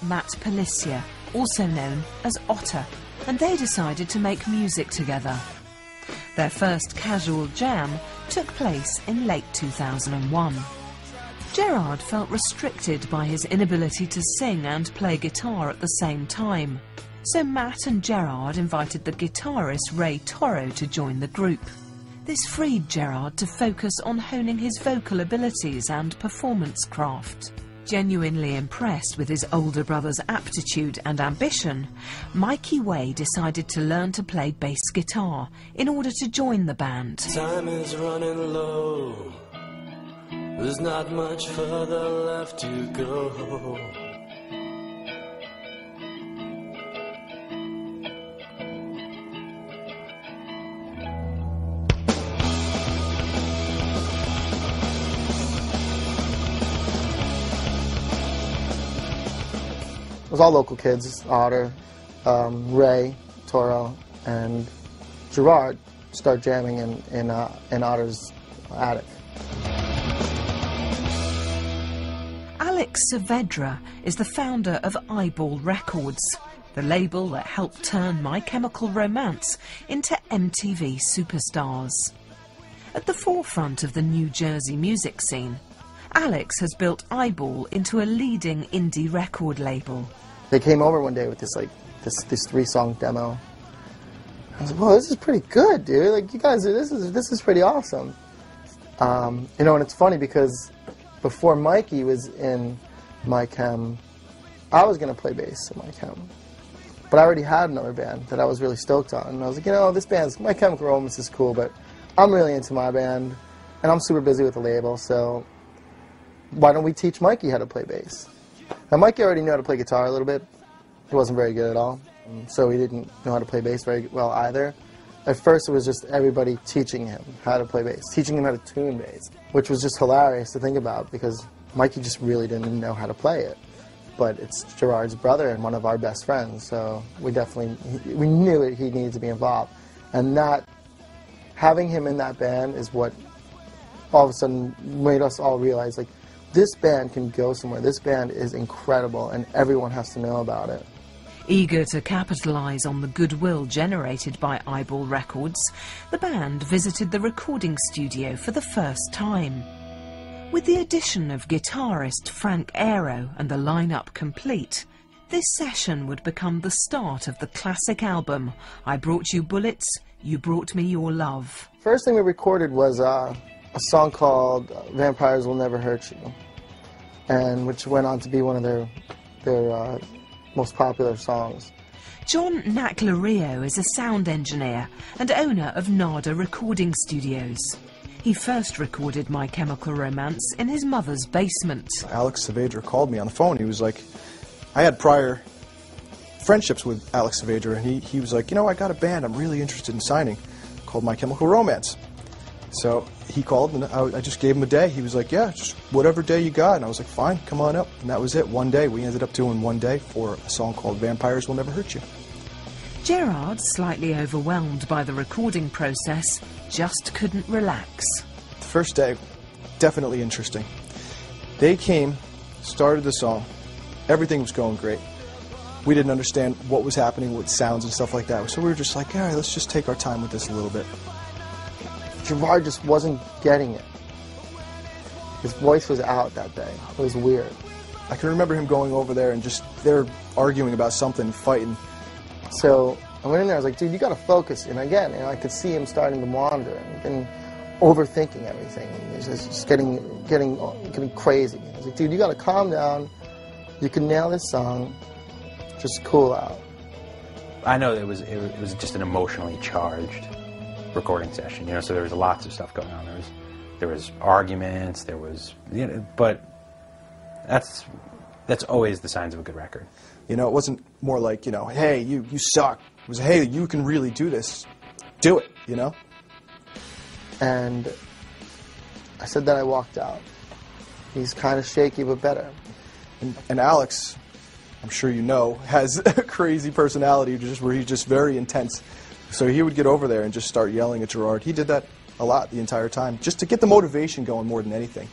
Matt Panicia, also known as Otter, and they decided to make music together. Their first casual jam took place in late 2001. Gerard felt restricted by his inability to sing and play guitar at the same time, so Matt and Gerard invited the guitarist Ray Toro to join the group. This freed Gerard to focus on honing his vocal abilities and performance craft. Genuinely impressed with his older brother's aptitude and ambition, Mikey Way decided to learn to play bass guitar in order to join the band. Time is running low. There's not much further left to go. It was all local kids, Otter, Ray, Toro, and Gerard start jamming in Otter's attic. Alex Saavedra is the founder of Eyeball Records, the label that helped turn My Chemical Romance into MTV superstars. At the forefront of the New Jersey music scene, Alex has built Eyeball into a leading indie record label. They came over one day with this 3-song demo. I was like, "Whoa, this is pretty good, dude! Like, you guys, this is pretty awesome." You know, and it's funny because before Mikey was in My Chem, I was gonna play bass in My Chem, but I already had another band that I was really stoked on. And I was like, you know, this band's My Chemical Romance is cool, but I'm really into my band, and I'm super busy with the label, so why don't we teach Mikey how to play bass? Now, Mikey already knew how to play guitar a little bit. He wasn't very good at all, so he didn't know how to play bass very well either. At first, it was just everybody teaching him how to play bass, teaching him how to tune bass, which was just hilarious to think about because Mikey just really didn't know how to play it. But it's Gerard's brother and one of our best friends, so we knew he needed to be involved. And that, having him in that band is what all of a sudden made us all realize, like, this band can go somewhere. This band is incredible, and everyone has to know about it. Eager to capitalise on the goodwill generated by Eyeball Records, the band visited the recording studio for the first time. With the addition of guitarist Frank Aero and the lineup complete, this session would become the start of the classic album, I Brought You Bullets, You Brought Me Your Love. First thing we recorded was a song called Vampires Will Never Hurt You, and which went on to be one of their most popular songs. John Naclario is a sound engineer and owner of Nada Recording Studios. He first recorded My Chemical Romance in his mother's basement. Alex Saavedra called me on the phone. He was like, I had prior friendships with Alex Saavedra, and he was like, you know, I got a band I'm really interested in signing called My Chemical Romance. So he called, and I just gave him a day. He was like, yeah, just whatever day you got. And I was like, fine, come on up. And that was it, one day. We ended up doing one day for a song called Vampires Will Never Hurt You. Gerard, slightly overwhelmed by the recording process, just couldn't relax. The first day, definitely interesting. They came, started the song, everything was going great. We didn't understand what was happening with sounds and stuff like that. So we were just like, all right, let's just take our time with this a little bit. Gerard just wasn't getting it. His voice was out that day. It was weird. I can remember him going over there and just, they're arguing about something, fighting. So I went in there, I was like, dude, you gotta focus. And again, you know, I could see him starting to wander and overthinking everything. And he's just getting crazy. I was like, dude, you gotta calm down. You can nail this song. Just cool out. I know it was just an emotionally charged recording session, you know, so there was lots of stuff going on. There was arguments, there was, you know, but that's always the signs of a good record. You know, it wasn't more like, you know, hey, you suck. It was, hey, you can really do this. Do it, you know? And I said that I walked out. He's kind of shaky, but better. And Alex, I'm sure you know, has a crazy personality where he's just very intense. So he would get over there and just start yelling at Gerard. He did that a lot the entire time, just to get the motivation going more than anything.